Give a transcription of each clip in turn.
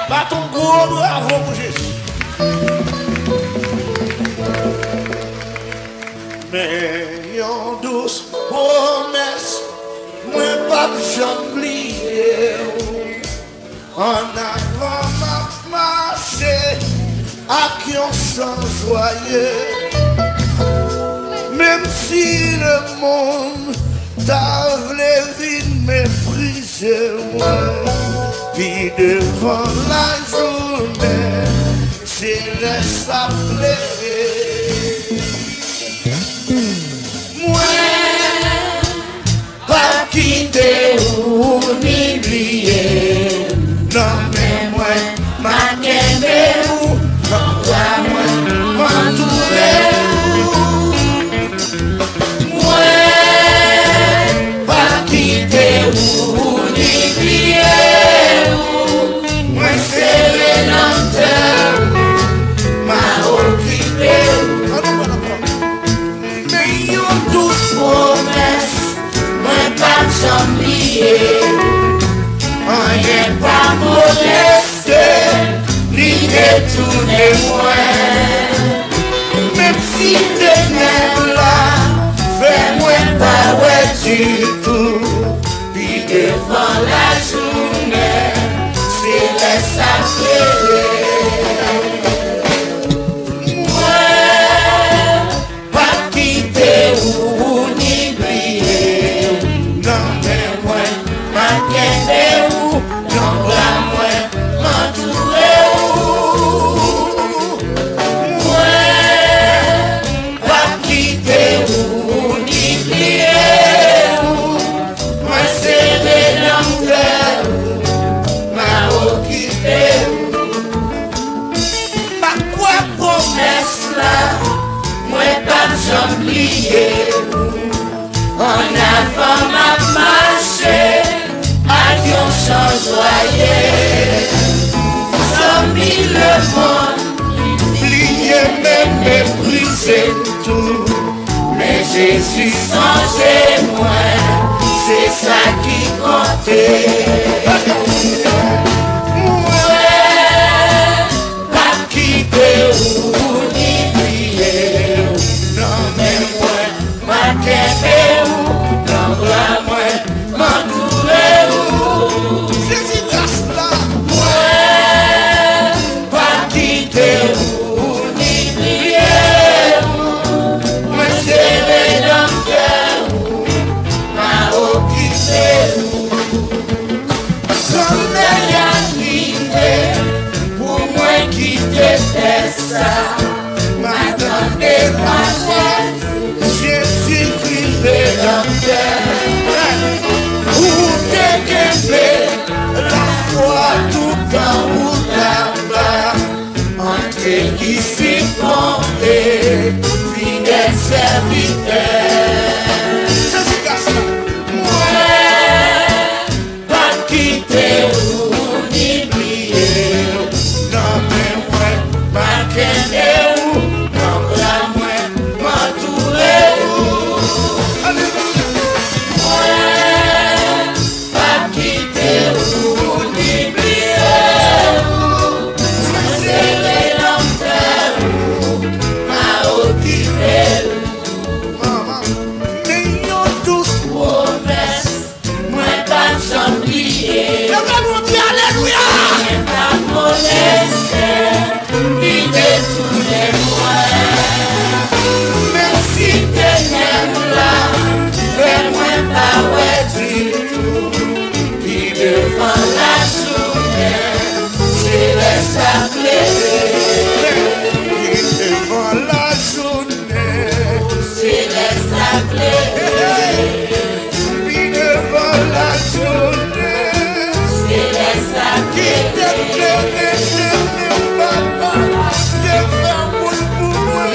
Bat ton gros bravo pour Jésus. Mais yon douce promesse, moi pas j'oublier. En avant m'a marché, à qui on s'en joyeux. Même si le monde t'a vite mépriser moi, puis devant la journée, c'est laisse à pleurer. Moi, pas quitter ou m'oublier. Non mais moi, ma kembe ou, non pas moi, m'entourer. Moi, pas quitter ou m'oublier. Moi, c'est l'enterre, m'a occupé. Mais yon douce promesse, moi pas j'oublier. Rien pas molesté, ni détourner moi. Même si t'es même là, fais-moi pas ouais du tout. Puis devant la journée, c'est laisse à pleurer. Moi, pas quitter ou ni briller. Non mais moi, ma kende ou, non la moi, m'entourer ou. Moi, pas quitter ou ni briller ou. Moi c'est l'enfer ou, m'a occupé ou. Ma quoi promesse là, moi pas j'oublier ou. En avant m'a marché, à qui on s'en joyeux. Zombie le monde, oublier même mépriser tout. Mais Jésus changeait moi, c'est ça qui comptait. Ouais, pas quitter ou ni prier. Non mais moi, ma kembe ou, non la moi, m'entourer ou. C'est une grâce là. Ouais, pas quitter ou ni prier ou. Moi c'est l'enfer ou, m'a occupé ou. Quand elle est arrivée, pour moi qui déteste ça, m'attendait ma joie. Jésus privé l'enfer. Où t'es qu'aimé, la foi tout en haut là-bas. Entre ici et fidèle serviteur. Ça c'est casse là. Ouais, pas quitter ou ni briller. Non mais ouais, ma kende ou, non la moi, m'entourer ou. Ouais, pas quitter ou ni briller ou. C'est l'enfer ou, m'a occupé ou. Mais yon douce promesse, moi pas j'oublier. Alléluia. Moi pas molester, ni détourner moi. Même si t'es même là, fais-moi pas ouais du tout. Puis devant la journée, c'est laisse à pleurer. Puis devant la journée, c'est laisse à pleurer. Puis devant la journée, c'est laisse à pleurer. Papa, je fais un bout pour moi.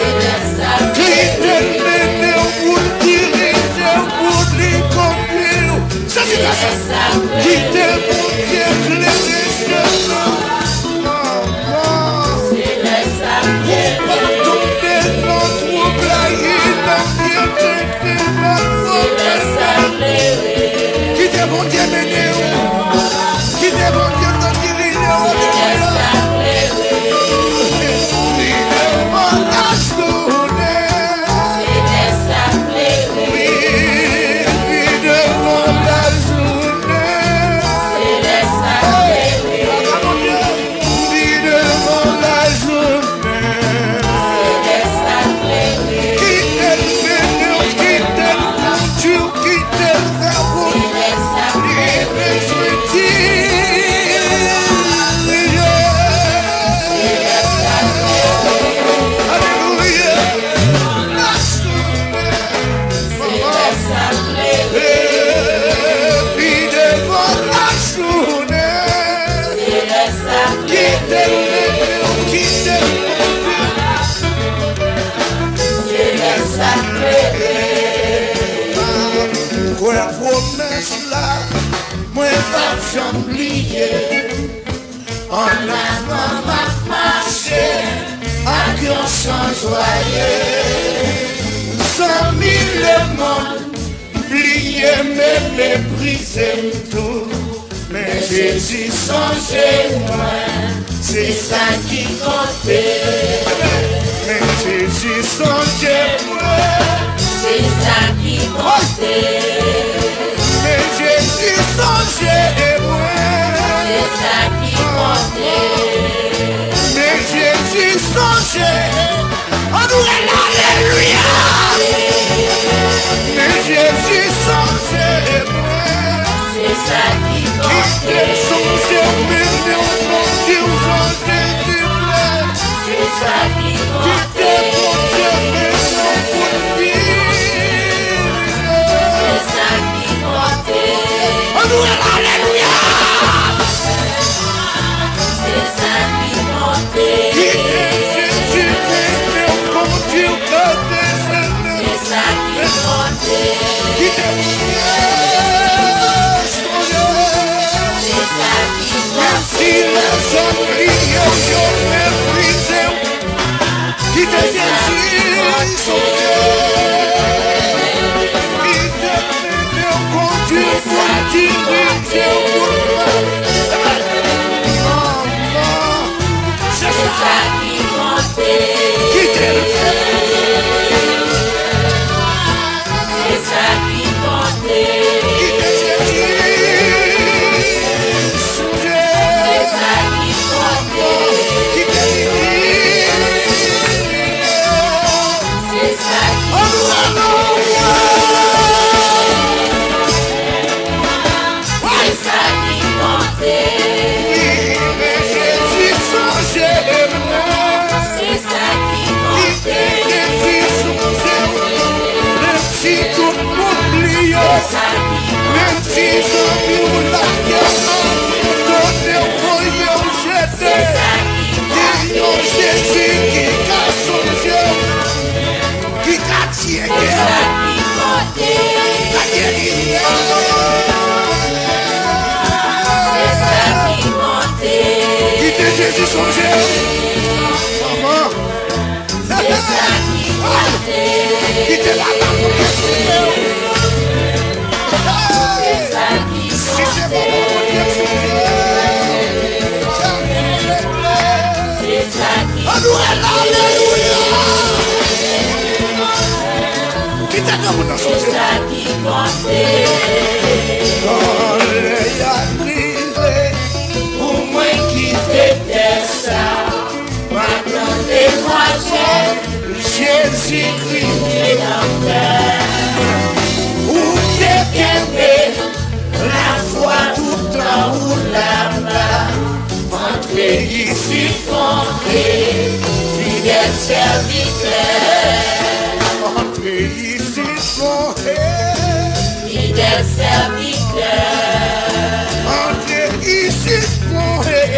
Qui te pour diriger, pour les complir. Ça c'est la chose. Qui te pour éclairer ce nom. C'est laisse à pleurer. Pas tomber dans trop blaguer, dans bien traiter ma faute. C'est laisse à pleurer. Qui te bon Dieu mené. Qui te bon Dieu dans diriger. jamblier. En avant m'a marché, à cœur sans joyeux. 100 000 le monde, plié, me mépriser tout. Mais Jésus songeait moi, c'est ça qui comptait. Mais Jésus songeait moi, c'est ça qui comptait. Mais Jésus songeait moi, c'est ça qui comptait. Mais Jésus songeait, on nous alléluia. Mais Jésus songeait moi, c'est ça qui comptait. Songeait mais mon Dieu, c'est ça qui comptait. C'est ça qui comptait. Alléluia. C'est ça qui comptait. C'est ça qui comptait. Si les hommes brillent, je méprise. Qui te Jésus sauvé. Qui te met au conduit pour diriger pour moi. C'est ça qui comptait. Qui te c'est ça qui comptait. Qui te même si je vis la guerre, donné au royaume jeté. Il y a Jésus qui casse son Dieu, qui casse les guerres, la guérison. C'est ça qui comptait. Qui était Jésus son Dieu? Maman. C'est ça qui comptait. Qui était la dame de Jésus? Si c'est bon, mon Dieu, c'est ça qui alléluia. Qui t'a donné dans son Dieu? C'est ça qui comptait. Quand l'est arrivé, pour moi qui t'étais ça, maintenant moi Jésus-Christ en terre. Où t'es qu'aimé? La foi tout en haut là-bas, entrez ici, comptez, fidèle serviteur. Entrez ici, comptez, fidèle serviteur. Entrez ici, comptez,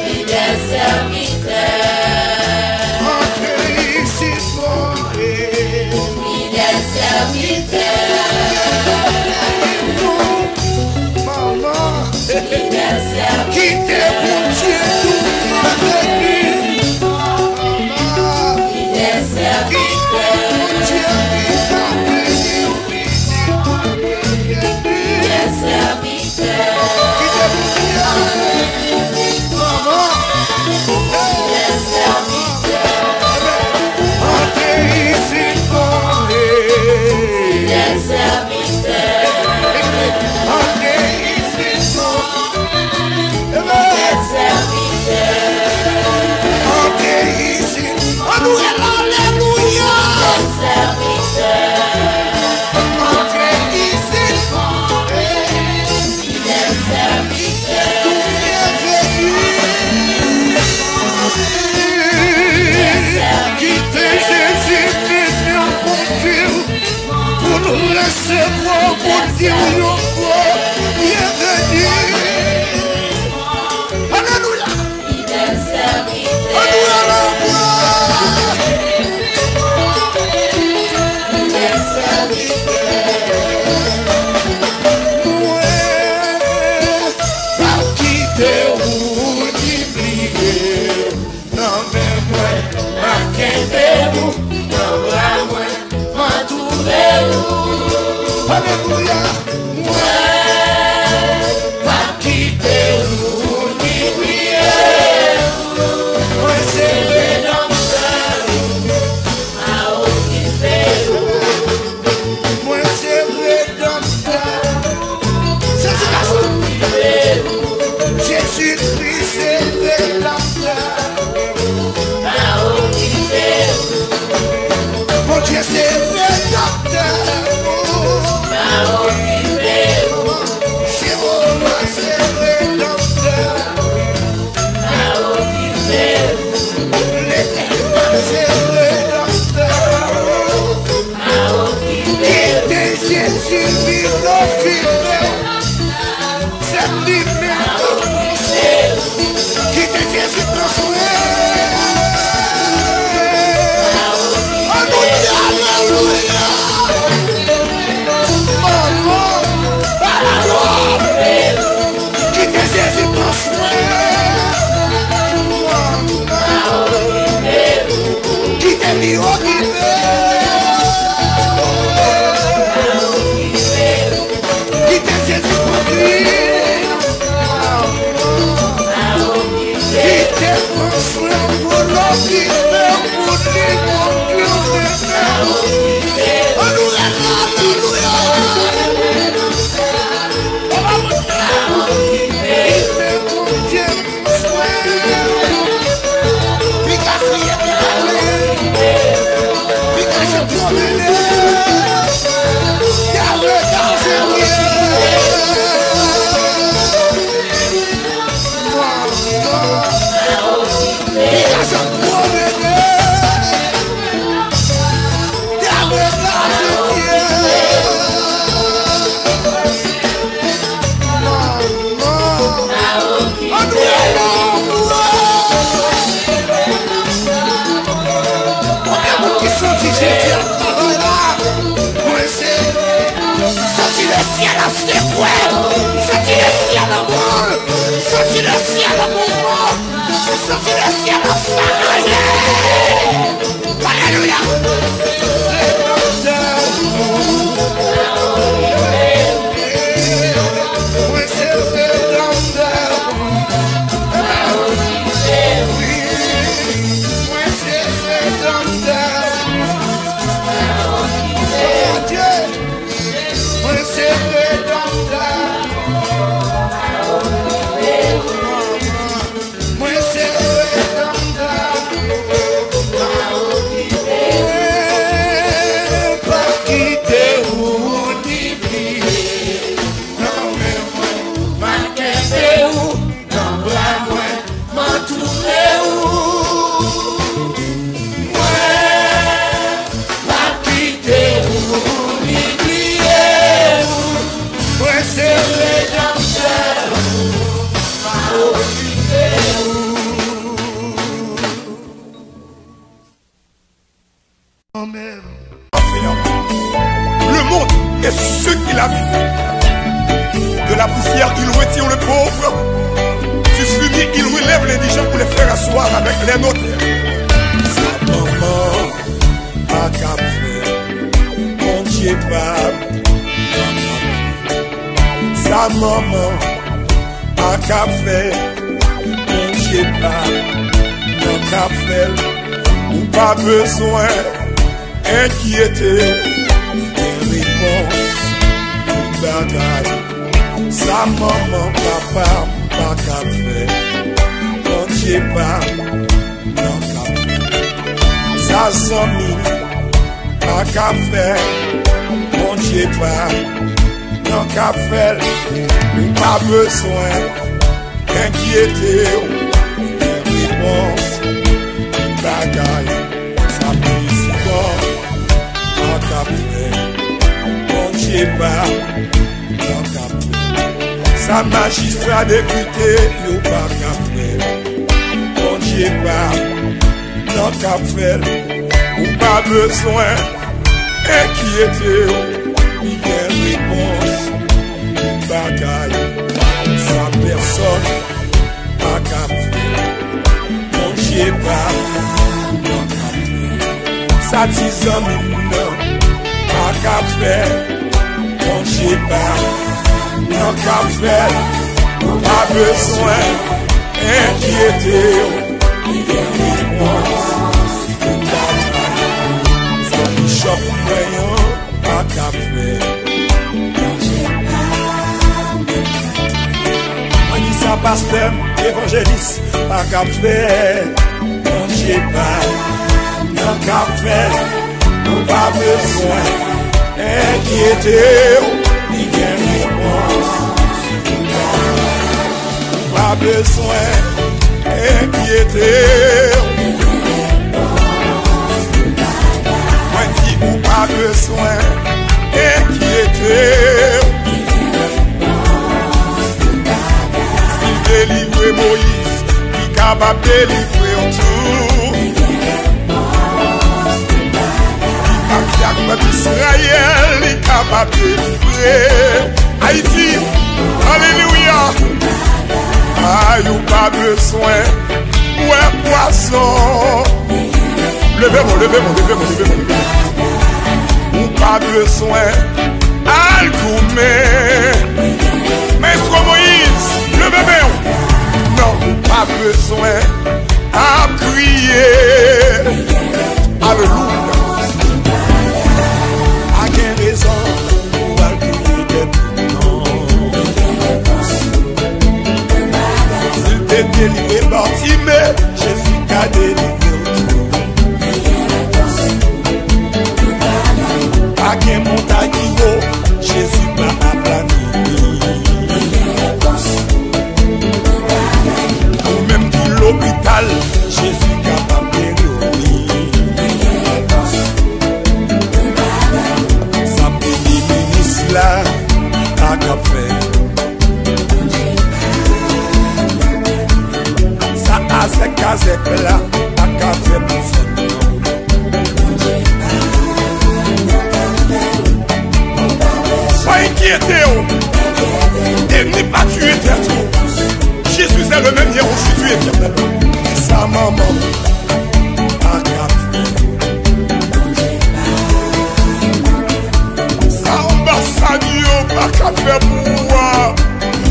fidèle serviteur. Entrez ici, comptez, fidèle serviteur. Qui t'est pour Dieu tout avec qui t'est serviteur. Qui t'est serviteur. Amen. Le monde est ce qu'il a mis. De la poussière, il retire le pauvre. Du fumier, il relève les indigents pour les faire asseoir avec les notaires. Sa maman a café, mon Dieu pas. Sa maman a café, mon Dieu pas. Mon café, ou pas besoin inquiéter. Des réponses, une bagaille. Sa maman, papa, pas café. Mon Dieu pas, non café. Sa zami, pas café. Mon Dieu pas, non café. Ou pas besoin inquiéter. Des réponses, une bagaille. Sa président, pas café. Mon Dieu pas, non café. Sa magistrat député, yo pas café. Mon Dieu pas, non café. Ou pas besoin inquiéter. Il y a réponse, bagaille. Sa personne, pas café. Mon Dieu pas, non café. Sa tisane, non, pas café. Mon Dieu pas, non café. Pas besoin inquiéter. Il y a réponse, bagaille. Sa bishop, voyant, pas café. On dit ça pasteur, évangéliste, pas café. Mon Dieu pas, non café. Pas besoin inquiéter. Il y a réponse. Pas besoin inquiéter. Moi dis ou pas besoin inquiéter. S'il délivre Moïse, il est capable de délivrer tout. Israël est capable de délivrer Haïti. Alléluia. Aïe, ou pas besoin, ouais, poisson. Le levez-moi. Ou pas besoin à le coumer. Maître Moïse, levez-moi. Non, pas besoin à crier. Alléluia. A quelle raison pour crier des boutons? S'il t'est délivré par Timée, Jésus t'a délivré. A quelle montagne haut, Jésus m'a aplani. Ou même dans l'hôpital, Jésus capable de là, à café. Ça a ses cases là, à café pour son nom. Pas inquiétez-vous, et n'est pas tué éternellement. Jésus est le même hier aujourd'hui éternellement. Sa maman, à café. Pas qu'à faire pour moi.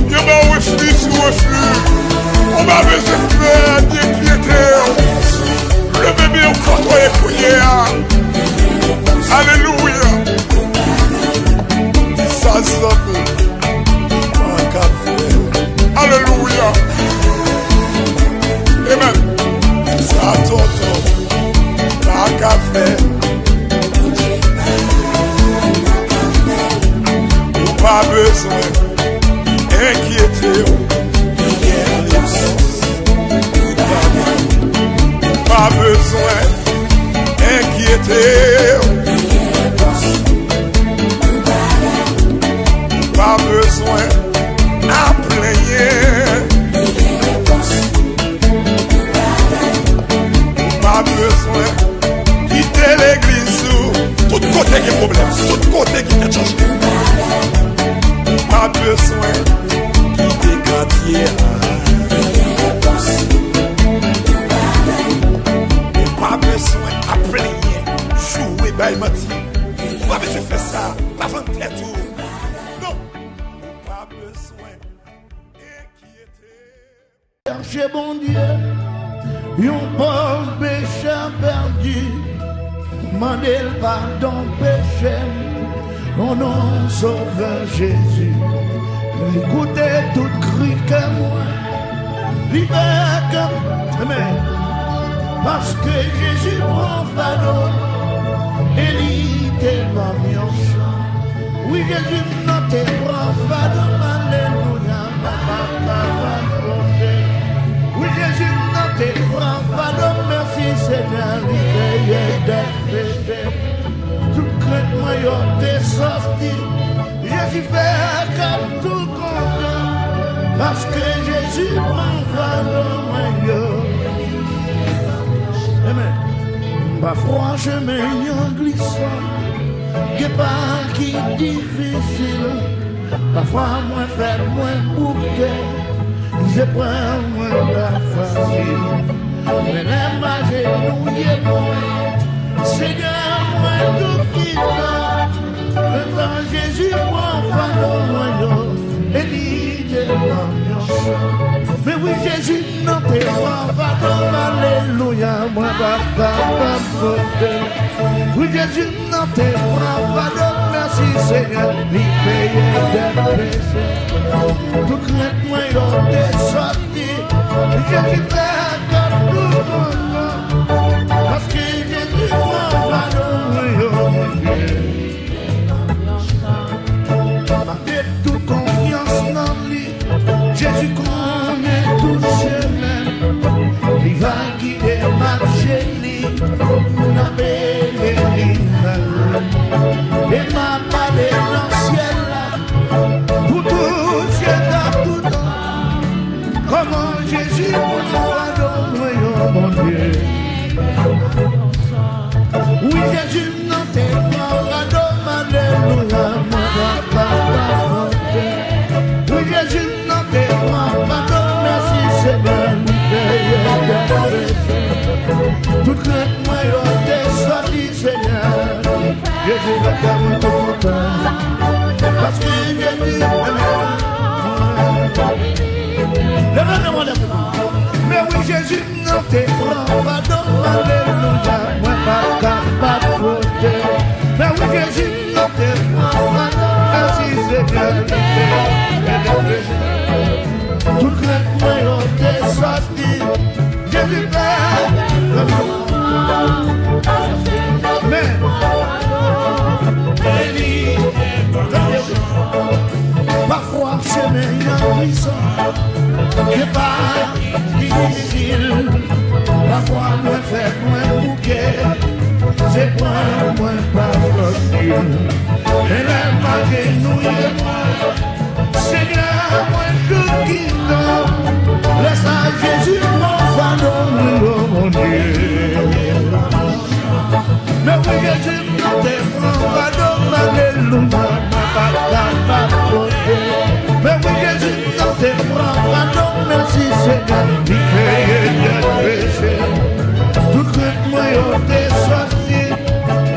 Il y a un reflux sur reflux. On va me faire d'inquiéter. Le bébé au contre les prières. Alléluia. Ça sonne. Pas qu'à faire. Alléluia. Amen. Ça tonton. Pas qu'à faire. Pas besoin d'inquiéter. Pas besoin d'inquiéter. Pas besoin à plaigner. Pas besoin quitter l'église. Tout côté qui est problème, tout côté qui est changé. Pas besoin quitter quartier. Pas besoin à plaigner, jouer baïmati. Pas besoin de faire ça, pas vendre tête. Non, pas besoin d'inquiéter. Cherchez bon Dieu, un pauvre pécheur perdu. Mandez le pardon péché. Mon nom sauveur Jésus, écoutez tout cri que moi, libère que amen. Parce que Jésus prend fardeau, et il tellement mieux. Oui, Jésus n'a te prend fardeau, alléluia, oui, Jésus n'a te prend fardeau, merci Seigneur, il paye des péchés. Tout crainte moi yo t'es sorti. Jésus fait comme tout content. Parce que Jésus prend fardeau moi yo. Amen. Pas froid chemin en glissant. Y'a pas qui difficile. Parfois moi faire moins pour que je prends moins la facile. Mais les mages nous Seigneur, moi tout qui va, le temps Jésus prend fardeau, moi et dit mais oui, Jésus non te prend fardeau, alléluia, moi pas oui, Jésus non te prend fardeau, merci Seigneur, il paye des péchés. Tout crainte, moi t'es sorti, Jésus fait comme tout le monde, parce que Jésus prend fardeau, Marquez toute confiance dans lui. Jésus connaît tout chemin. Il va guider marcher lui. N'a belle et m'a parlé dans le ciel. Pour tout ciel dans tout temps. Comment Jésus prend fardeau, mon Dieu. Oui, Jésus non t'es pas fardeau, alléluia, oui, Jésus non t'es pas fardeau, merci Seigneur, toute crainte moi Jésus fait comme tout content. Parce que Jésus, mais oui, Jésus, non, t'es grand, pardon, alléluia, moi, pas capable de voter. Mais oui, Jésus, non, t'es grand, pardon, merci, Seigneur, tout le monde est sorti, Jésus, mais, parfois, chemin en puissant, c'est pas difficile. Parfois, moins fait, moins bouquet, c'est moins pas facile. Et là, malgré nous et moi, Seigneur, moins tout qui donne, laisse à Jésus, mon pardon, mon Dieu. Mais oui, Jésus, non, t'es mon pardon, alléluia, mais oui, Jésus, non, t'es mon pardon, merci Seigneur, il paye les péchés. Tout que moi, on t'est sorti,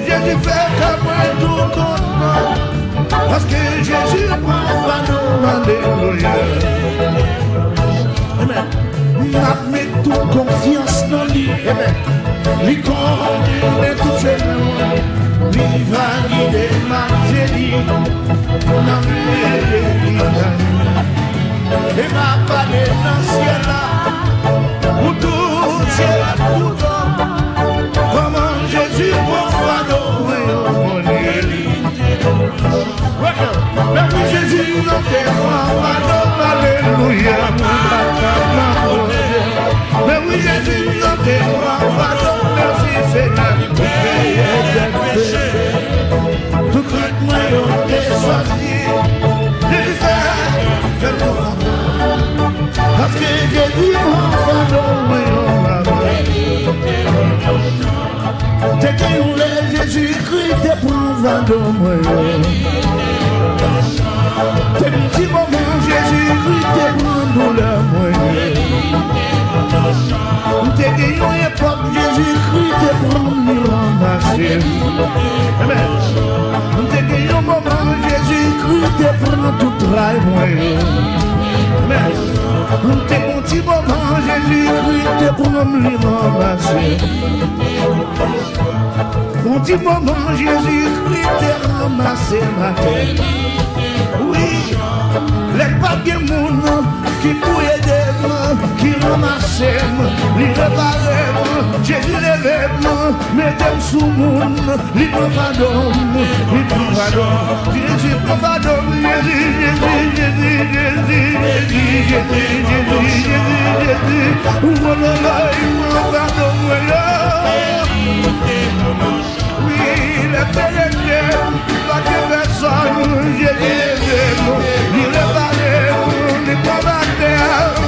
Jésus fait comme moi tout content, parce que Jésus prend pardon, alléluia. Amen. N'a mis toute confiance dans lui, amen. Lui connaît toutes ses lois, lui va guider ma génie, dans et m'a parlé dans le ciel là, où tout ciel tout temps, comment Jésus mon pardon, mon Dieu. Mais oui, Jésus non t'es mon pardon, alléluia, mais oui, Jésus non t'es mon pardon, merci Seigneur, pour payer les péchés. Tout que moi on t'est sorti, Jésus fait parce que Jésus mon pardon, t'es qui roulé Jésus-Christ, t'es pour pardon, t'es petit moment Jésus-Christ, t'es pour douleur, t'es qui une époque Jésus-Christ, t'es pour nous ramasser. T'es qui un moment Jésus-Christ, t'es pour nous tout travailler. T'es mon petit moment Jésus-Christ, t'es pour nous ramasser. Mon petit moment Jésus-Christ, t'es ramassé ma tête. Oui, les papiers moun qui pouillent des mains, qui ramassent, les réparent, Jésus lève, mettez sous moun, les pardon, Jésus pardon, oui, les péréniers, pas de personne, Jésus il réparait, il combattait,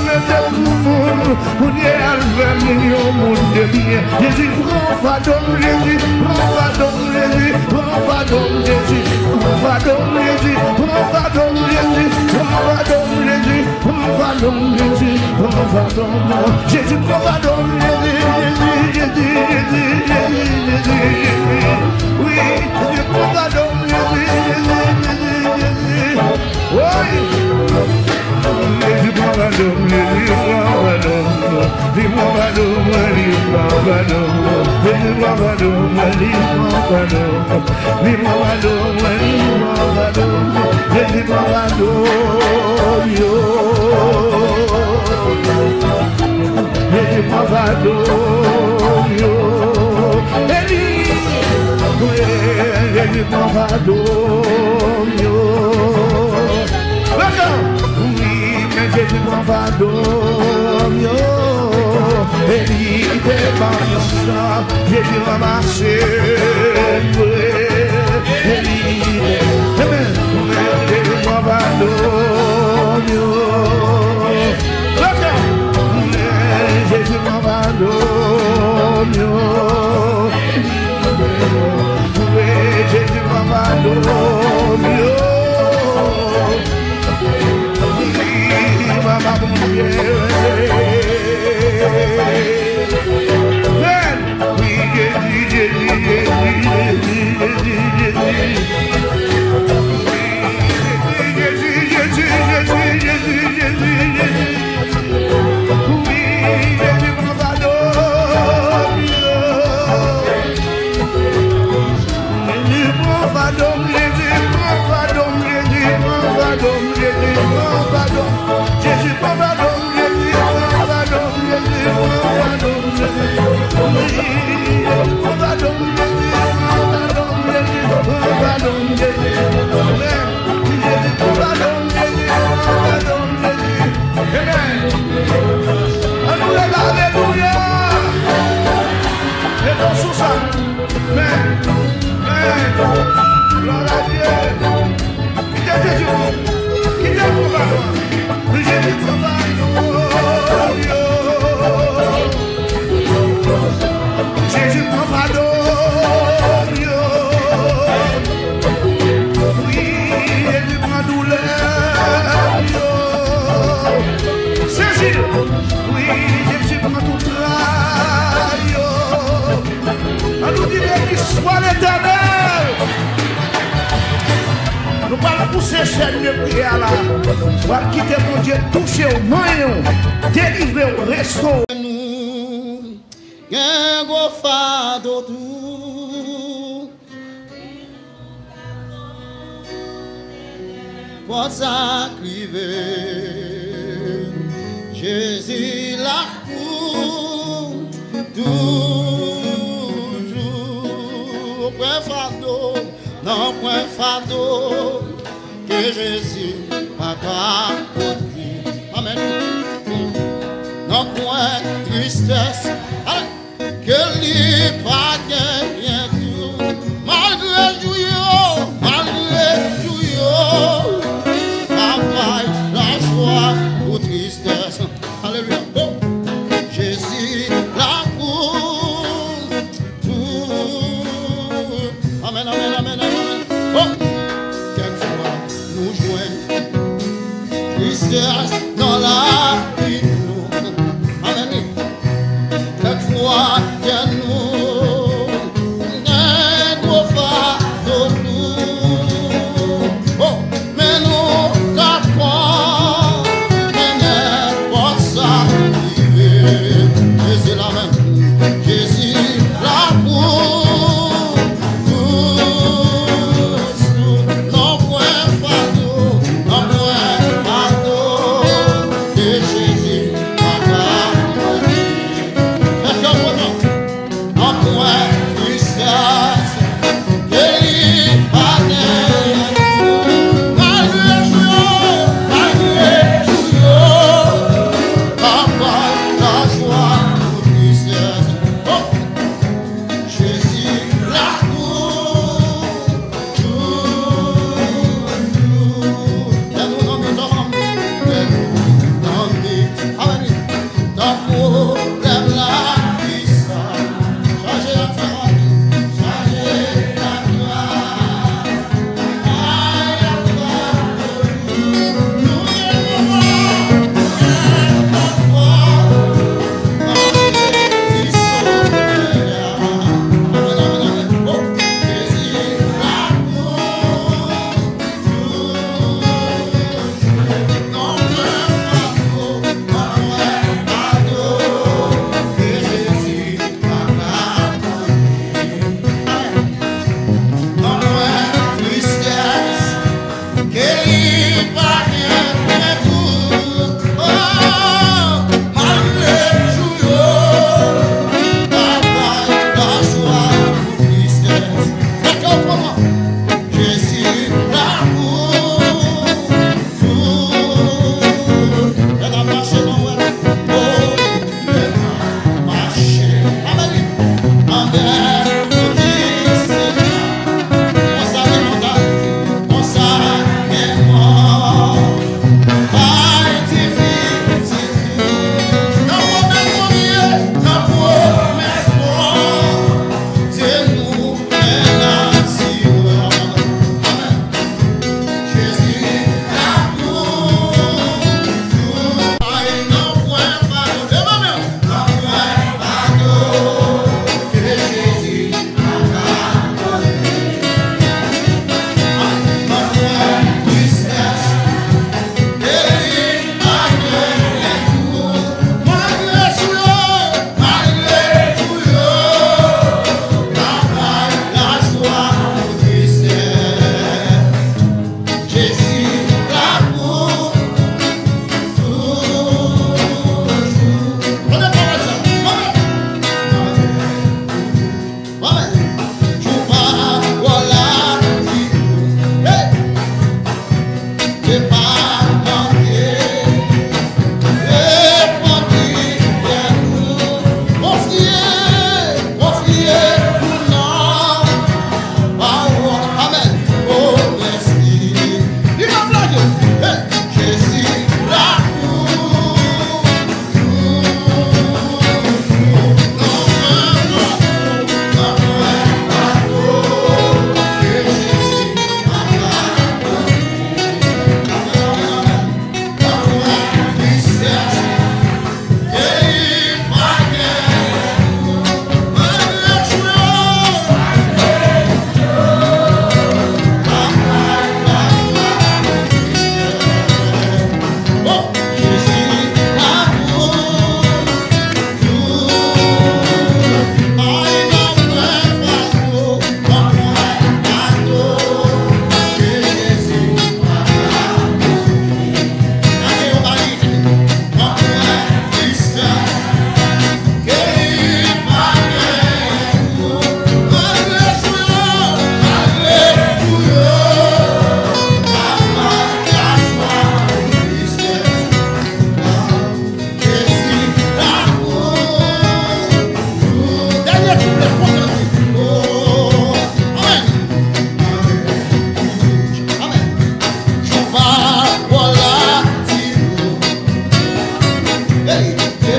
mettez tout le monde, pour y aller au monde de bien. Jésus prend pardon, Jésus prend pardon, Jésus prend pardon, Jésus prend pardon, Jésus prend pardon, Jésus prend pardon, Jésus prend pardon, Jésus prend pardon, Jésus prend pardon, Jésus, oui, Jésus prend pardon, Jésus, oui. Jésus m'en va dormir, et il est par sang, Jésus m'a marché, et il est, Jésus m'en va dormir, Jésus m'en va dormir, Jésus m'en va dormir. Oui, Jésus prend tout travail. On nous dit qu'il soit l'Éternel. Nous parlons pour ces chaînes de prière là. On va quitter mon Dieu, toucher au moyen, délivrer au resto. Nous, un gros fardeau tout. Pour s'accriver, Jésus la cour, toujours. Point fardeau, non point fardeau, que Jésus n'a pas compris. Amen. Non point tristesse, que lui pas bien tout. Malgré jouillot, papa, la joie ou tristesse. Alléluia. Oh. Jésus, l'amour, tout. Amen, amen, amen, amen. Oh. Quelquefois, nous joignons tristesse dans la vie. Amen. Quelquefois, nous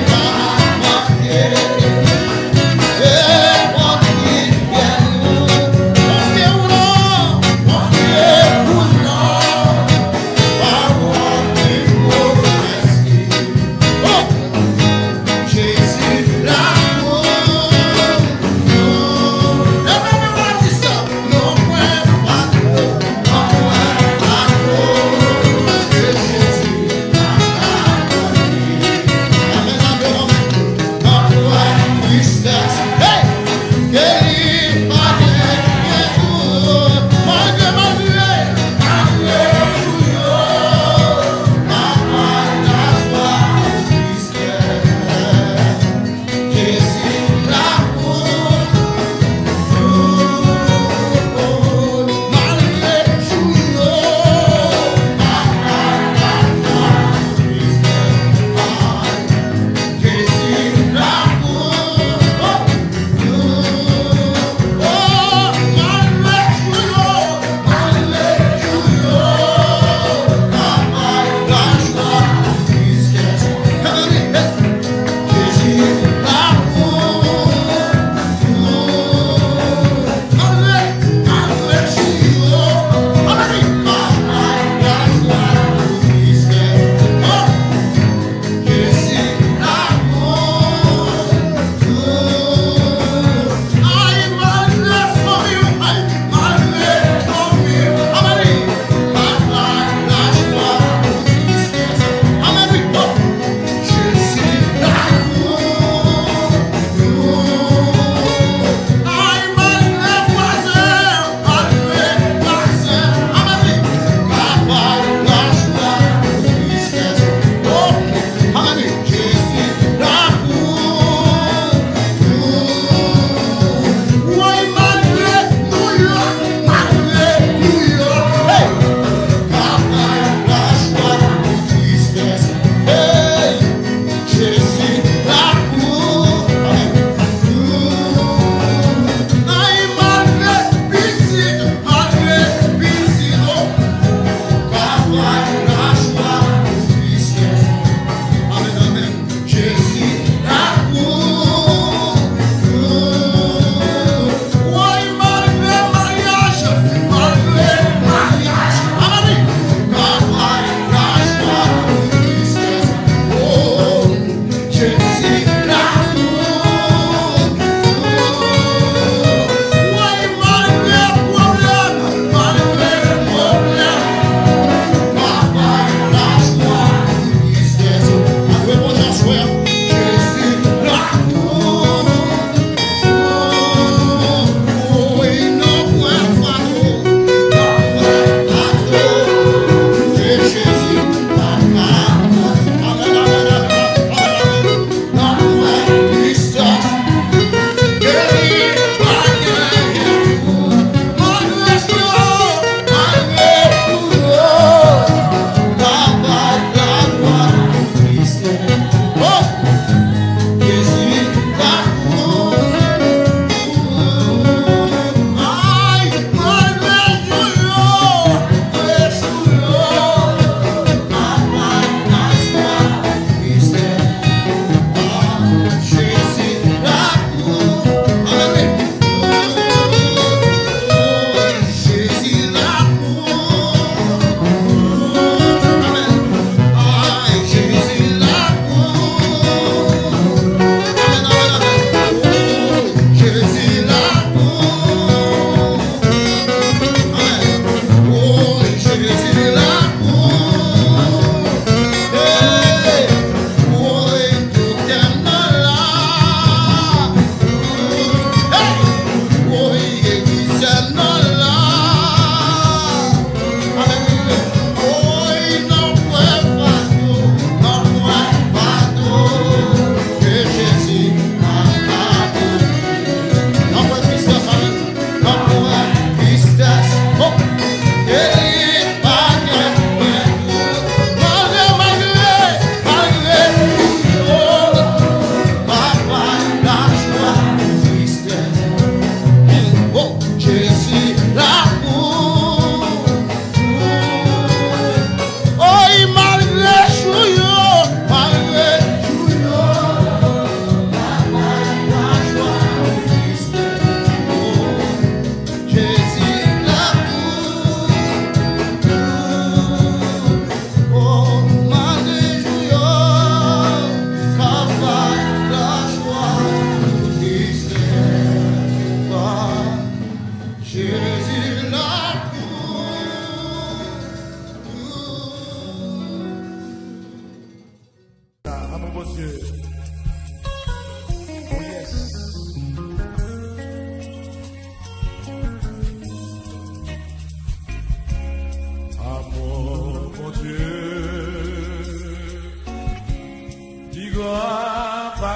Amen.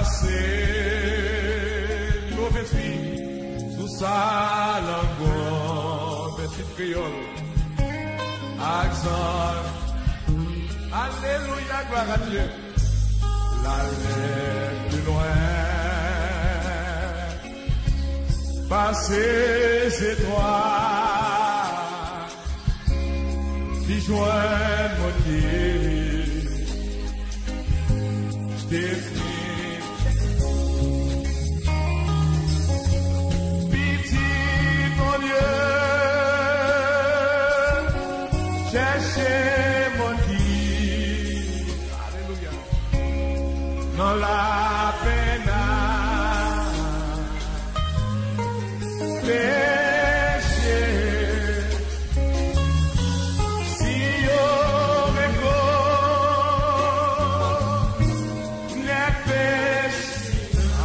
passer mauvais esprit sous sa langue, petit créole, accent. Alléluia, gloire à Dieu. L'aller plus loin, passer c'est toi qui joins mon Dieu. Pitié, mon Dieu, cherchez mon Dieu. Alléluia. Dans la peine, péché, si yo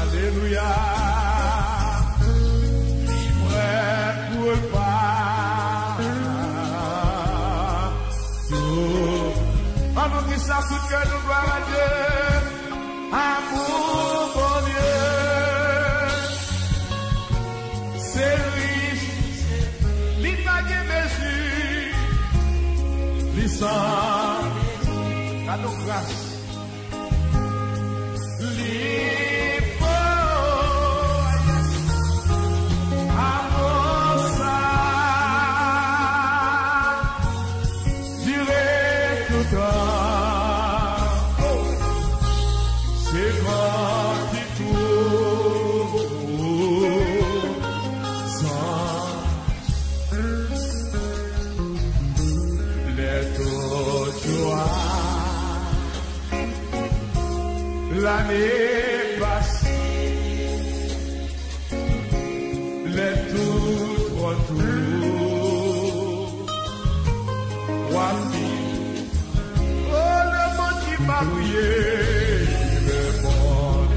Alléluia, libre pour pas tout. On nous dit ça tout que nous gloire à Dieu, amour mon Dieu, c'est riche, l'image mesure, l'issant, à nos grâces. L'année passée, les tout retour, oh le monde qui m'a brillé, le monde,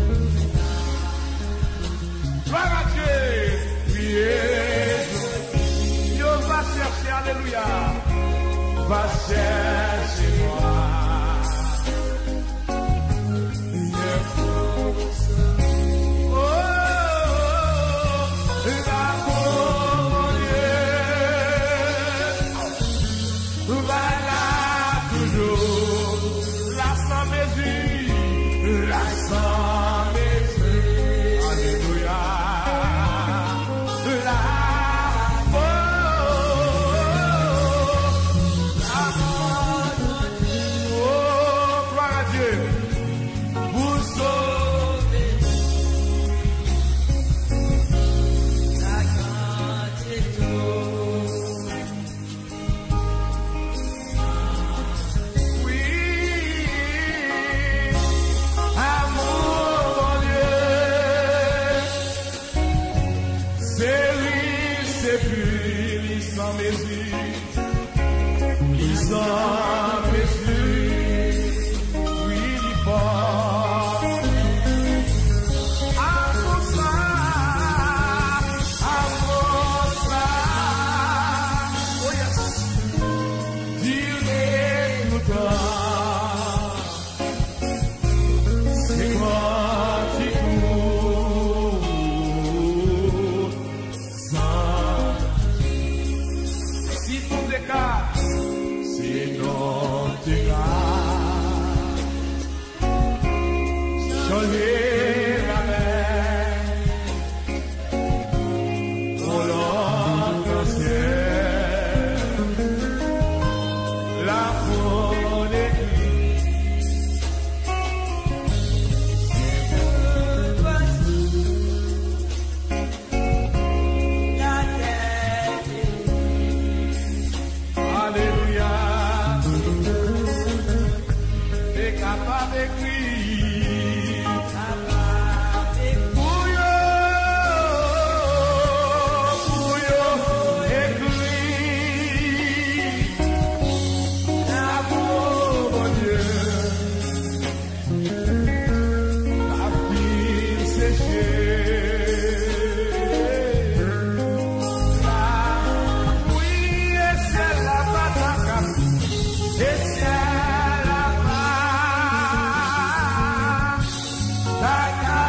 gloire à Dieu, priez, Dieu va chercher, alléluia, va chercher moi. Like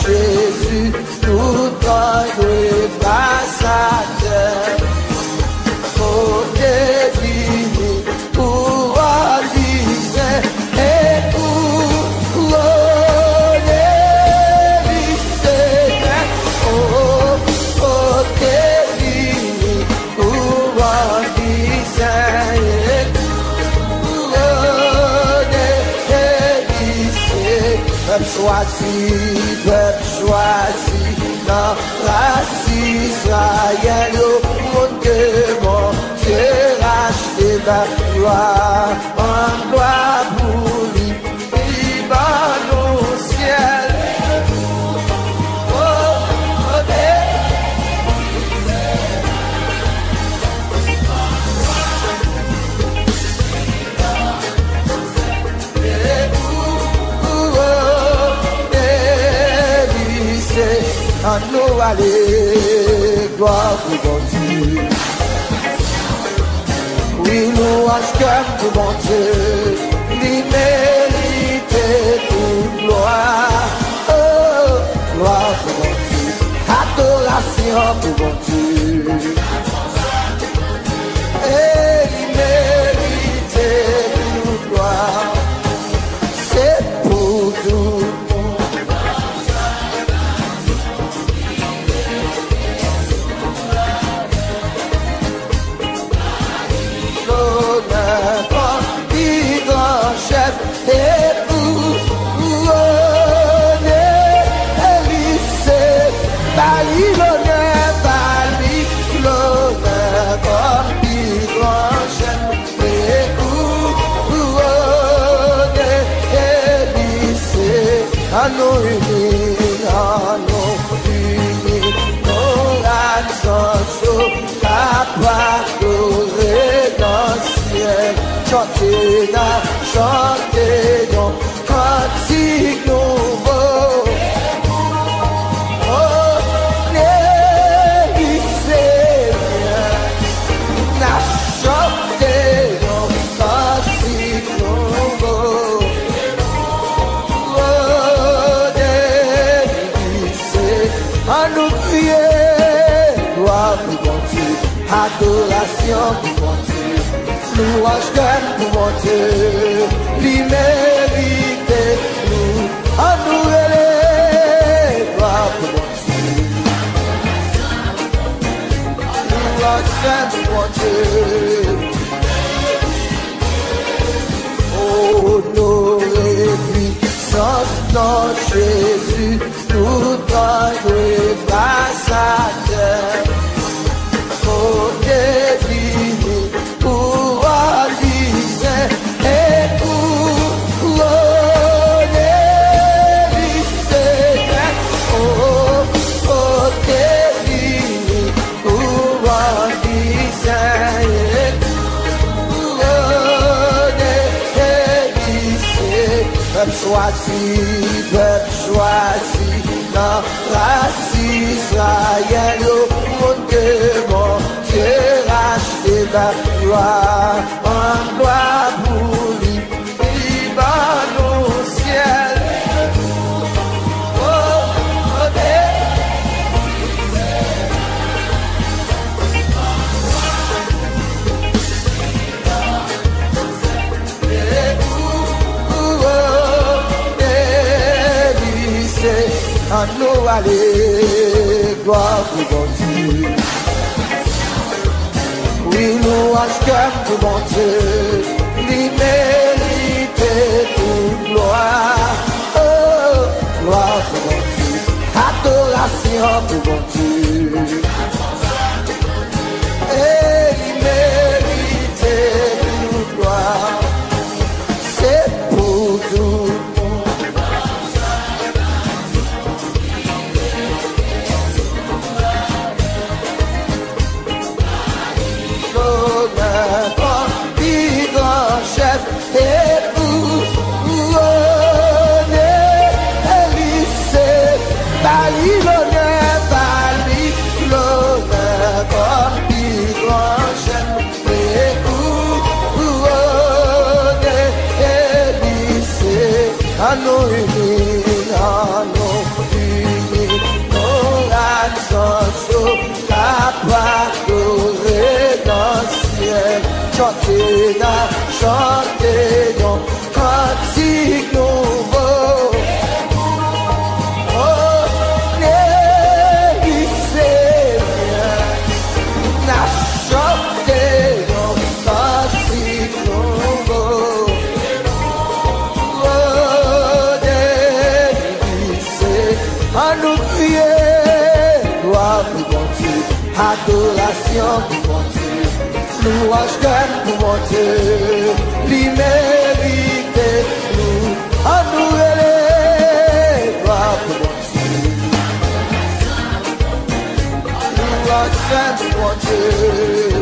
Jésus, tout est face à terre. Oh, dévini, pour Alice, et pour l'Élysée. Oh, oh, dévini, pour Alice, et pour l'Élysée. Peuple choisi, dans race Israël, au monde que mon Dieu racheté ma gloire, en gloire pour lui, il va au ciel. Oh, oh, à nous aller, gloire pour bon Dieu. Oui, nous achetons pour bon Dieu, l'immérité toute gloire. Oh, gloire pour bon Dieu, adoration pour bon Dieu. Et l'immérité toute gloire, c'est pour tout. Chef et pour Élysée, Bali l'honneur, comme dit grand chef et pour Élysée, à nous unis, nos accents chauds, capable d'adorer dans le ciel. Chantez donc, cantique nouveau. Oh, Élysée, chantez donc, cantique nouveau. Oh, Élysée, à nous prier, gloire pour bon Dieu, adoration pour bon Dieu. Louange pour mon Dieu, l'immérité, nous, à nous élève, gloire pour mon Dieu. Louange pour mon Dieu. Honoré puissance dans Jésus, tout est face à terre. Oh, défini, pour Alice et pour l'Élysée. Oh, oh, défini, pour Alice et pour l'Élysée. Peuple choisi, dans race Israël, au monde que mon Dieu racheté ma gloire, en gloire pour lui, il va au ciel. Oh, oh, Élysée, à nous aller, gloire pour bon Dieu. Oui, nous achetons pour mon Dieu, l'immérité toute gloire. Oh, gloire pour mon Dieu, adoration pour mon Dieu. chanter un cantique nouveau. Oh, c'est bien, n'a chanté un cantique nouveau. Oh, à nous prier, gloire pour mon Dieu, adoration pour mon Dieu, louange pour mon Dieu, l'immérité nous, à nous élever, gloire pour mon Dieu, louange pour mon Dieu.